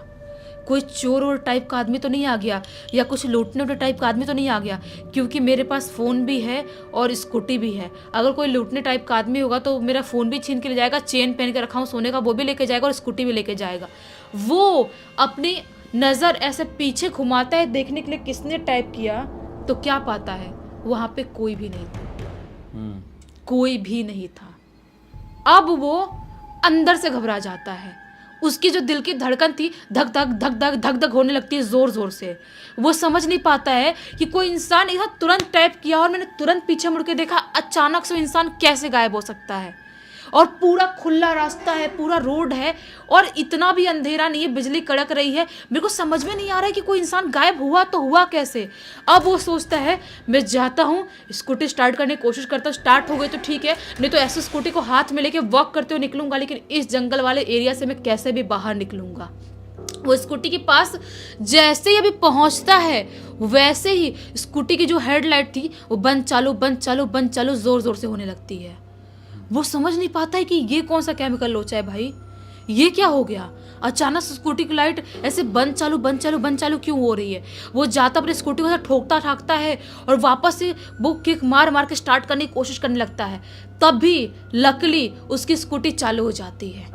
कोई चोर और टाइप का आदमी तो नहीं आ गया, या कुछ लूटने वाले टाइप का आदमी तो नहीं आ गया, क्योंकि मेरे पास फ़ोन भी है और स्कूटी भी है। अगर कोई लूटने टाइप का आदमी होगा तो मेरा फ़ोन भी छीन के ले जाएगा, चेन पहन के रखा हूँ सोने का वो भी लेके जाएगा और स्कूटी भी लेके जाएगा। वो अपनी नज़र ऐसे पीछे घुमाता है देखने के लिए किसने टाइप किया, तो क्या पाता है वहाँ पे कोई भी नहीं था। कोई भी नहीं था। अब वो अंदर से घबरा जाता है। उसकी जो दिल की धड़कन थी धक धक धक धक धक धक होने लगती है जोर जोर से। वो समझ नहीं पाता है कि कोई इंसान इधर तुरंत टैप किया और मैंने तुरंत पीछे मुड़ के देखा, अचानक से इंसान कैसे गायब हो सकता है। और पूरा खुला रास्ता है, पूरा रोड है और इतना भी अंधेरा नहीं है, बिजली कड़क रही है। मेरे को समझ में नहीं आ रहा है कि कोई इंसान गायब हुआ तो हुआ कैसे। अब वो सोचता है मैं जाता हूँ, स्कूटी स्टार्ट करने की कोशिश करता हूँ, स्टार्ट हो गई तो ठीक है, नहीं तो ऐसे स्कूटी को हाथ में लेके वॉक करते हुए निकलूंगा, लेकिन इस जंगल वाले एरिया से मैं कैसे भी बाहर निकलूंगा। वो स्कूटी के पास जैसे ही अभी पहुंचता है वैसे ही स्कूटी की जो हेडलाइट थी वो बंद चालू बंद चालू बंद चालू जोर जोर से होने लगती है। वो समझ नहीं पाता है कि ये कौन सा केमिकल लोचा है भाई, ये क्या हो गया। अचानक से स्कूटी की लाइट ऐसे बंद चालू बंद चालू बंद चालू क्यों हो रही है। वो जाता अपनी स्कूटी को ठोकता ठाकता है और वापस से वो किक मार मार के स्टार्ट करने की कोशिश करने लगता है। तब भी लकीली उसकी स्कूटी चालू हो जाती है।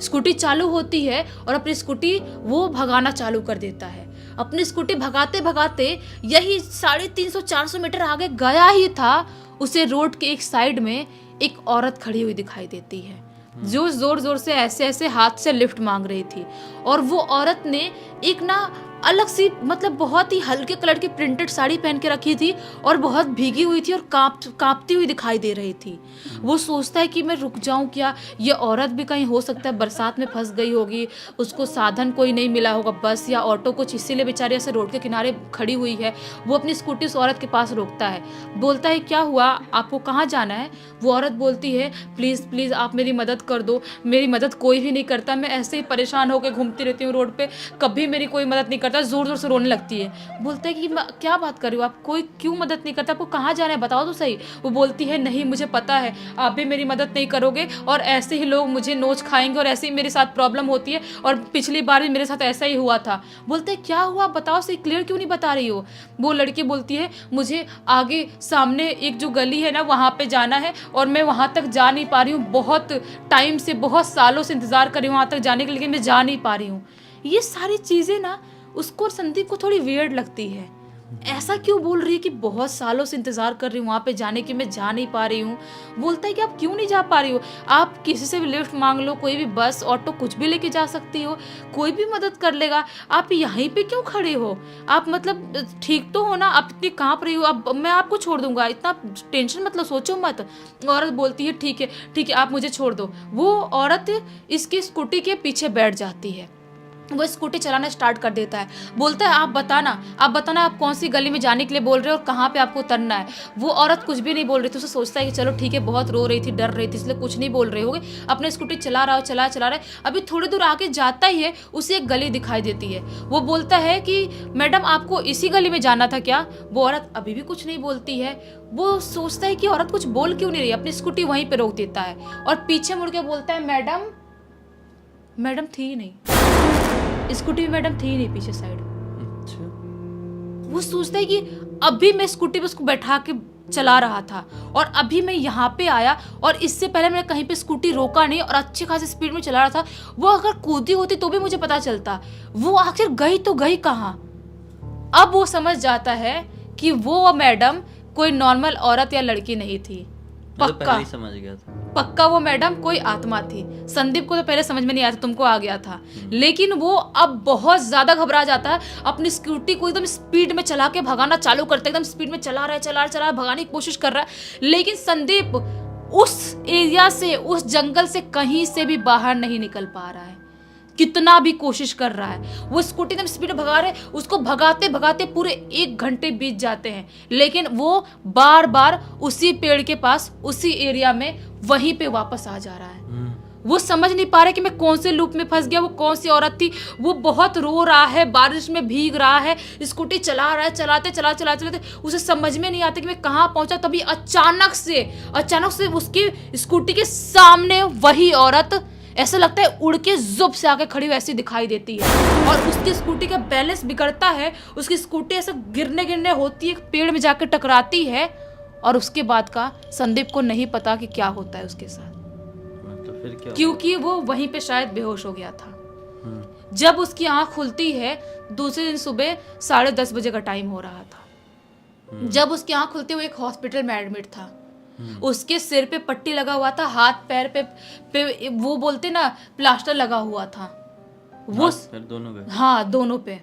स्कूटी चालू होती है और अपनी स्कूटी वो भगाना चालू कर देता है। अपनी स्कूटी भगाते भगाते यही 350-400 मीटर आगे गया ही था, उसे रोड के एक साइड में एक औरत खड़ी हुई दिखाई देती है, जो जोर जोर से ऐसे ऐसे हाथ से लिफ्ट मांग रही थी। और वो औरत ने एक ना अलग सी, मतलब बहुत ही हल्के कलर की प्रिंटेड साड़ी पहन के रखी थी और बहुत भीगी हुई थी और कांपती हुई दिखाई दे रही थी। वो सोचता है कि मैं रुक जाऊं क्या, ये औरत भी कहीं हो सकता है बरसात में फंस गई होगी, उसको साधन कोई नहीं मिला होगा, बस या ऑटो कुछ, इसीलिए बेचारी ऐसे रोड के किनारे खड़ी हुई है। वो अपनी स्कूटी उस औरत के पास रोकता है, बोलता है क्या हुआ, आपको कहाँ जाना है। वो औरत बोलती है प्लीज़ प्लीज़ आप मेरी मदद कर दो, मेरी मदद कोई भी नहीं करता, मैं ऐसे ही परेशान होकर घूमती रहती हूँ रोड पे, कभी मेरी कोई मदद नहीं करता। जोर जोर से रोने लगती है। बोलता है कि क्या बात कर रही हो आप, कोई क्यों मदद नहीं करता, आपको कहाँ जाना है बताओ तो सही। वो बोलती है नहीं मुझे पता है आप भी मेरी मदद नहीं करोगे और ऐसे ही लोग मुझे नोच खाएंगे और ऐसे ही मेरे साथ प्रॉब्लम होती है और पिछली बार भी मेरे साथ ऐसा ही हुआ था। बोलते हैं क्या हुआ बताओ सही, क्लियर क्यों नहीं बता रही हो। वो लड़की बोलती है मुझे आगे सामने एक जो गली है ना वहाँ पे जाना है और मैं वहाँ तक जा नहीं पा रही हूँ, बहुत टाइम से, बहुत सालों से इंतजार कर रही हूँ वहाँ तक जाने के लिए, मैं जा नहीं पा रही हूँ। ये सारी चीज़ें ना उसको और संदीप को थोड़ी वियर्ड लगती है। ऐसा क्यों बोल रही है कि बहुत सालों से इंतजार कर रही हूँ वहाँ पे जाने की, मैं जा नहीं पा रही हूँ। बोलता है कि आप क्यों नहीं जा पा रही हो, आप किसी से भी लिफ्ट मांग लो, कोई भी बस ऑटो कुछ भी लेके जा सकती हो, कोई भी मदद कर लेगा, आप यहीं पे क्यों खड़े हो, आप मतलब ठीक तो हो ना, आप इतनी कांप रही हो, अब मैं आपको छोड़ दूंगा, इतना टेंशन मतलब सोचो मत। औरत बोलती है ठीक है आप मुझे छोड़ दो। वो औरत इसकी स्कूटी के पीछे बैठ जाती है वो स्कूटी चलाना स्टार्ट कर देता है। बोलता है आप बताना आप कौन सी गली में जाने के लिए बोल रहे हो और कहाँ पे आपको उतरना है। वो औरत कुछ भी नहीं बोल रही थी। उसे सोचता है कि चलो ठीक है, बहुत रो रही थी, डर रही थी, इसलिए कुछ नहीं बोल रहे होगे। अपने स्कूटी चला रहा है। अभी थोड़ी दूर आगे जाता ही है, उसे एक गली दिखाई देती है। वो बोलता है कि मैडम आपको इसी गली में जाना था क्या? वो औरत अभी भी कुछ नहीं बोलती है। वो सोचता है कि औरत कुछ बोल क्यों नहीं रही, अपनी स्कूटी वहीं पे रोक देता है और पीछे मुड़ के बोलता है मैडम थी नहीं, स्कूटी में मैडम थी नहीं पीछे साइड। अच्छा। वो सोचता है कि अभी मैं स्कूटी पे उसको बैठा के चला रहा था और अभी मैं यहाँ पे आया और इससे पहले मैंने कहीं पे स्कूटी रोका नहीं और अच्छी खासी स्पीड में चला रहा था। वो अगर कूदी होती तो भी मुझे पता चलता। वो आखिर गई तो गई कहाँ? अब वो समझ जाता है कि वो मैडम कोई नॉर्मल औरत या लड़की नहीं थी। मैं तो पहले ही समझ गया था। पक्का वो मैडम कोई आत्मा थी। संदीप को तो पहले समझ में नहीं आया था, तुमको आ गया था, लेकिन वो अब बहुत ज्यादा घबरा जाता है। अपनी स्कूटी को एकदम स्पीड में चला के भगाना चालू करता है। एकदम स्पीड में चला रहा है, भगाने की कोशिश कर रहा है, लेकिन संदीप उस एरिया से, उस जंगल से कहीं से भी बाहर नहीं निकल पा रहा है। कितना भी कोशिश कर रहा है, वो स्कूटी एकदम स्पीड में भगा रहे, उसको भगाते भगाते पूरे 1 घंटे बीत जाते हैं, लेकिन वो बार बार उसी पेड़ के पास, उसी एरिया में वहीं पे वापस आ जा रहा है। वो समझ नहीं पा रहा कि मैं कौन से लूप में फंस गया, वो कौन सी औरत थी। वो बहुत रो रहा है, बारिश में भीग रहा है, स्कूटी चला रहा है, चलाते उसे समझ में नहीं आता कि मैं कहाँ पहुंचा। तभी अचानक से उसकी स्कूटी के सामने वही औरत, ऐसा लगता है उड़ के जुब से आके खड़ी वैसी दिखाई देती है और उसकी स्कूटी का बैलेंस बिगड़ता है। उसकी स्कूटी ऐसे गिरने होती है, पेड़ में जाकर टकराती है और उसके बाद का संदीप को नहीं पता कि क्या होता है उसके साथ। तो फिर क्या? क्योंकि वो वहीं पे शायद बेहोश हो गया था। जब उसकी आंख खुलती है, दूसरे दिन सुबह 10:30 बजे का टाइम हो रहा था। जब उसकी आंख खुलती है, वो एक हॉस्पिटल में एडमिट था। उसके सिर पे पट्टी लगा हुआ था, हाथ पैर पे वो बोलते ना प्लास्टर लगा हुआ था। वो दोनों पे? हाँ, दोनों पे।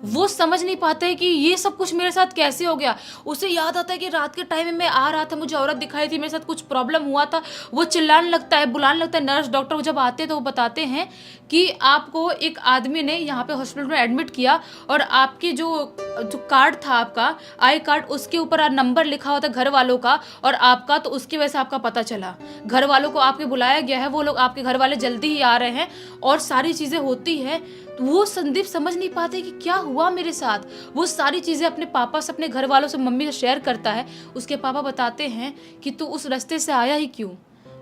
वो समझ नहीं पाता है कि ये सब कुछ मेरे साथ कैसे हो गया। उसे याद आता है कि रात के टाइम में मैं आ रहा था, मुझे औरत दिखाई थी, मेरे साथ कुछ प्रॉब्लम हुआ था। वो चिल्लाने लगता है, बुलाने लगता है। नर्स डॉक्टर जब आते हैं तो वो बताते हैं कि आपको एक आदमी ने यहाँ पे हॉस्पिटल में एडमिट किया और आपकी जो कार्ड था, आपका आई कार्ड, उसके ऊपर नंबर लिखा हुआ था घर वालों का और आपका, तो उसकी वजह से आपका पता चला। घर वालों को आपके बुलाया गया है, वो लोग आपके घर वाले जल्दी ही आ रहे हैं और सारी चीज़ें होती है। वो संदीप समझ नहीं पाते कि क्या हुआ मेरे साथ। वो सारी चीज़ें अपने पापा से, अपने घर वालों से, मम्मी से शेयर करता है। उसके पापा बताते हैं कि तू उस रास्ते से आया ही क्यों?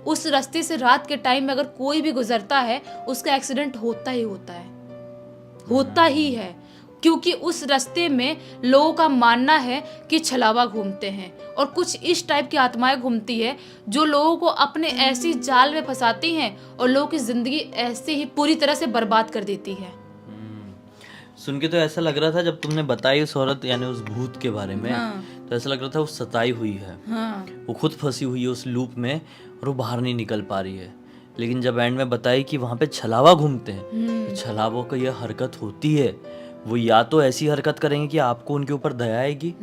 उस रास्ते से रात के टाइम में अगर कोई भी गुजरता है, उसका एक्सीडेंट होता ही है, क्योंकि उस रास्ते में लोगों का मानना है कि छलावा घूमते हैं और कुछ इस टाइप की आत्माएं घूमती है जो लोगों को अपने ऐसी जाल में फंसाती हैं और लोगों की जिंदगी ऐसे ही पूरी तरह से बर्बाद कर देती है। सुन के तो ऐसा लग रहा था, जब तुमने बताई उस औरत यानी उस भूत के बारे में, तो ऐसा लग रहा था वो सताई हुई है। वो खुद फंसी हुई है उस लूप में और वो बाहर नहीं निकल पा रही है। लेकिन जब एंड में बताई कि वहाँ पे छलावा घूमते हैं, तो छलावों का ये हरकत होती है। वो या तो ऐसी हरकत करेंगे कि आपको उनके ऊपर दया आएगी,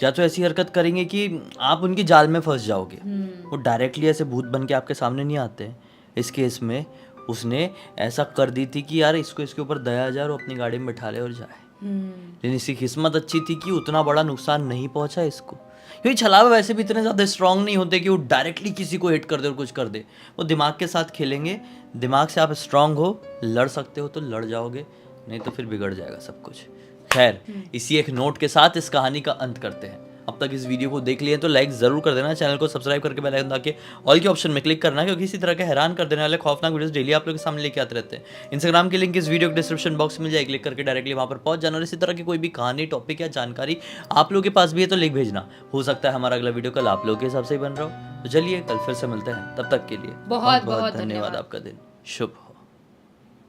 या तो ऐसी हरकत करेंगे कि आप उनकी जाल में फंस जाओगे। वो डायरेक्टली ऐसे भूत बन के आपके सामने नहीं आते हैं। इस केस में उसने ऐसा कर दी थी कि यार इसको इसके ऊपर दया आ जाए और अपनी गाड़ी में बैठा ले और जाए। लेकिन इसकी किस्मत अच्छी थी कि उतना बड़ा नुकसान नहीं पहुंचा इसको। क्योंकि छलावे वैसे भी इतने ज़्यादा स्ट्रांग नहीं होते कि वो डायरेक्टली किसी को हिट कर दे और कुछ कर दे। वो दिमाग के साथ खेलेंगे। दिमाग से आप स्ट्रांग हो, लड़ सकते हो तो लड़ जाओगे, नहीं तो फिर बिगड़ जाएगा सब कुछ। खैर, इसी एक नोट के साथ इस कहानी का अंत करते हैं। अब तक इस वीडियो को देख लिए तो लाइक ज़रूर कर देना, चैनल को सब्सक्राइब करके बेल आइकन दबा के ऑल के ऑप्शन में क्लिक करना, क्योंकि इसी तरह के हैरान कर देने वाले खौफनाक वीडियोस डेली आप लोगों के सामने लेके आते रहते हैं। इंस्टाग्राम की लिंक इस वीडियो के डिस्क्रिप्शन बॉक्स में मिल जाए, क्लिक करके डायरेक्टली वहाँ पर पहुंच जाना। और इसी तरह की कोई भी कहानी, टॉपिक या जानकारी आप लोगों के पास भी है तो लिख भेजना। हो सकता है हमारा अगला वीडियो कल आप लोगों के हिसाब से ही बन रहा हो। तो चलिए कल फिर से मिलते हैं, तब तक के लिए बहुत बहुत धन्यवाद। आपका दिन शुभ हो।